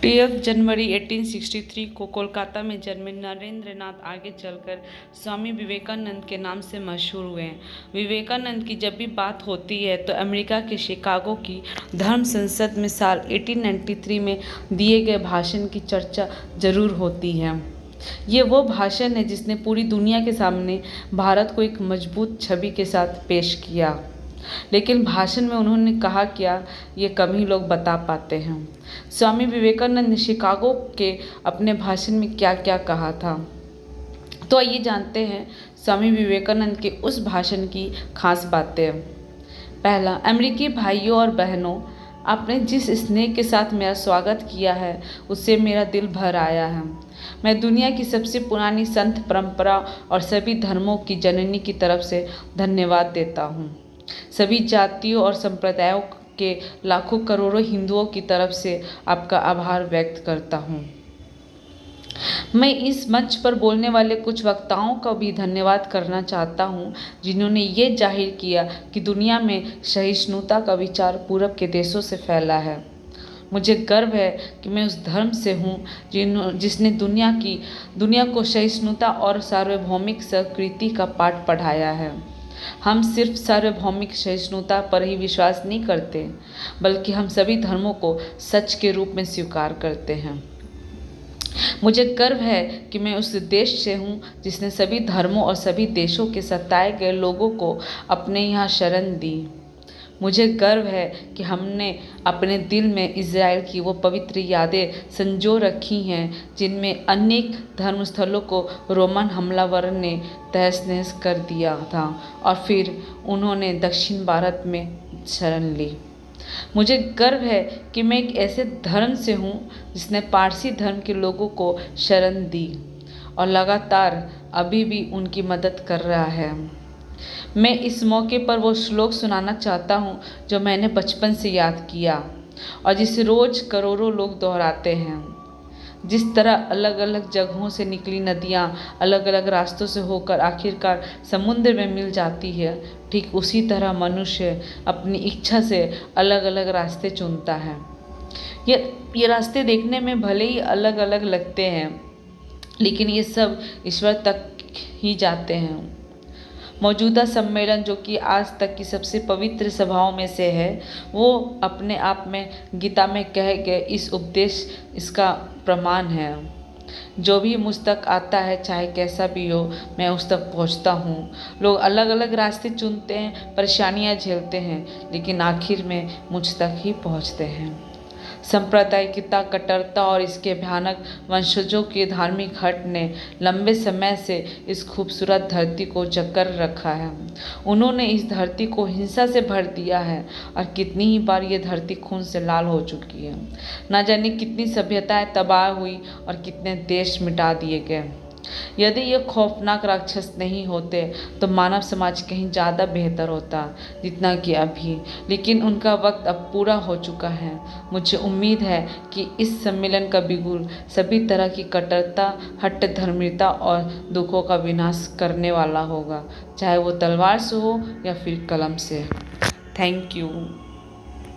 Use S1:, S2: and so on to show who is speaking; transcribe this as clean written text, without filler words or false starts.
S1: 12 जनवरी 1863 को कोलकाता में जन्मे नरेंद्र नाथ आगे चलकर स्वामी विवेकानंद के नाम से मशहूर हुए हैं। विवेकानंद की जब भी बात होती है तो अमेरिका के शिकागो की धर्म संसद में साल 1893 में दिए गए भाषण की चर्चा जरूर होती है। ये वो भाषण है जिसने पूरी दुनिया के सामने भारत को एक मजबूत छवि के साथ पेश किया। लेकिन भाषण में उन्होंने कहा क्या, ये कम ही लोग बता पाते हैं। स्वामी विवेकानंद ने शिकागो के अपने भाषण में क्या क्या कहा था, तो आइए जानते हैं स्वामी विवेकानंद के उस भाषण की खास बातें। पहला, अमेरिकी भाइयों और बहनों, आपने जिस स्नेह के साथ मेरा स्वागत किया है उससे मेरा दिल भर आया है। मैं दुनिया की सबसे पुरानी संत परंपरा और सभी धर्मों की जननी की तरफ से धन्यवाद देता हूँ। सभी जातियों और संप्रदायों के लाखों करोड़ों हिंदुओं की तरफ से आपका आभार व्यक्त करता हूँ। मैं इस मंच पर बोलने वाले कुछ वक्ताओं का भी धन्यवाद करना चाहता हूँ जिन्होंने ये जाहिर किया कि दुनिया में सहिष्णुता का विचार पूरब के देशों से फैला है। मुझे गर्व है कि मैं उस धर्म से हूँ जिसने दुनिया को सहिष्णुता और सार्वभौमिक संस्कृति का पाठ पढ़ाया है। हम सिर्फ सार्वभौमिक सहिष्णुता पर ही विश्वास नहीं करते, बल्कि हम सभी धर्मों को सच के रूप में स्वीकार करते हैं। मुझे गर्व है कि मैं उस देश से हूँ जिसने सभी धर्मों और सभी देशों के सताए गए लोगों को अपने यहाँ शरण दी। मुझे गर्व है कि हमने अपने दिल में इज़राइल की वो पवित्र यादें संजो रखी हैं जिनमें अनेक धर्मस्थलों को रोमन हमलावरों ने तहस नहस कर दिया था और फिर उन्होंने दक्षिण भारत में शरण ली। मुझे गर्व है कि मैं एक ऐसे धर्म से हूँ जिसने पारसी धर्म के लोगों को शरण दी और लगातार अभी भी उनकी मदद कर रहा है। मैं इस मौके पर वो श्लोक सुनाना चाहता हूँ जो मैंने बचपन से याद किया और जिसे रोज़ करोड़ों लोग दोहराते हैं। जिस तरह अलग अलग जगहों से निकली नदियाँ अलग अलग रास्तों से होकर आखिरकार समुद्र में मिल जाती है, ठीक उसी तरह मनुष्य अपनी इच्छा से अलग अलग रास्ते चुनता है। ये रास्ते देखने में भले ही अलग अलग लगते हैं, लेकिन ये सब ईश्वर तक ही जाते हैं। मौजूदा सम्मेलन, जो कि आज तक की सबसे पवित्र सभाओं में से है, वो अपने आप में गीता में कहे गए इस उपदेश इसका प्रमाण है। जो भी मुझ तक आता है, चाहे कैसा भी हो, मैं उस तक पहुंचता हूँ। लोग अलग अलग रास्ते चुनते हैं, परेशानियाँ झेलते हैं, लेकिन आखिर में मुझ तक ही पहुँचते हैं। सांप्रदायिकता, कट्टरता और इसके भयानक वंशजों के धार्मिक हट ने लंबे समय से इस खूबसूरत धरती को जकड़ रखा है। उन्होंने इस धरती को हिंसा से भर दिया है और कितनी ही बार ये धरती खून से लाल हो चुकी है। ना जाने कितनी सभ्यताएं तबाह हुई और कितने देश मिटा दिए गए। यदि ये खौफनाक राक्षस नहीं होते तो मानव समाज कहीं ज़्यादा बेहतर होता जितना कि अभी, लेकिन उनका वक्त अब पूरा हो चुका है। मुझे उम्मीद है कि इस सम्मेलन का बिगुल सभी तरह की कट्टरता, हठ धर्मिता और दुखों का विनाश करने वाला होगा, चाहे वो तलवार से हो या फिर कलम से। Thank you.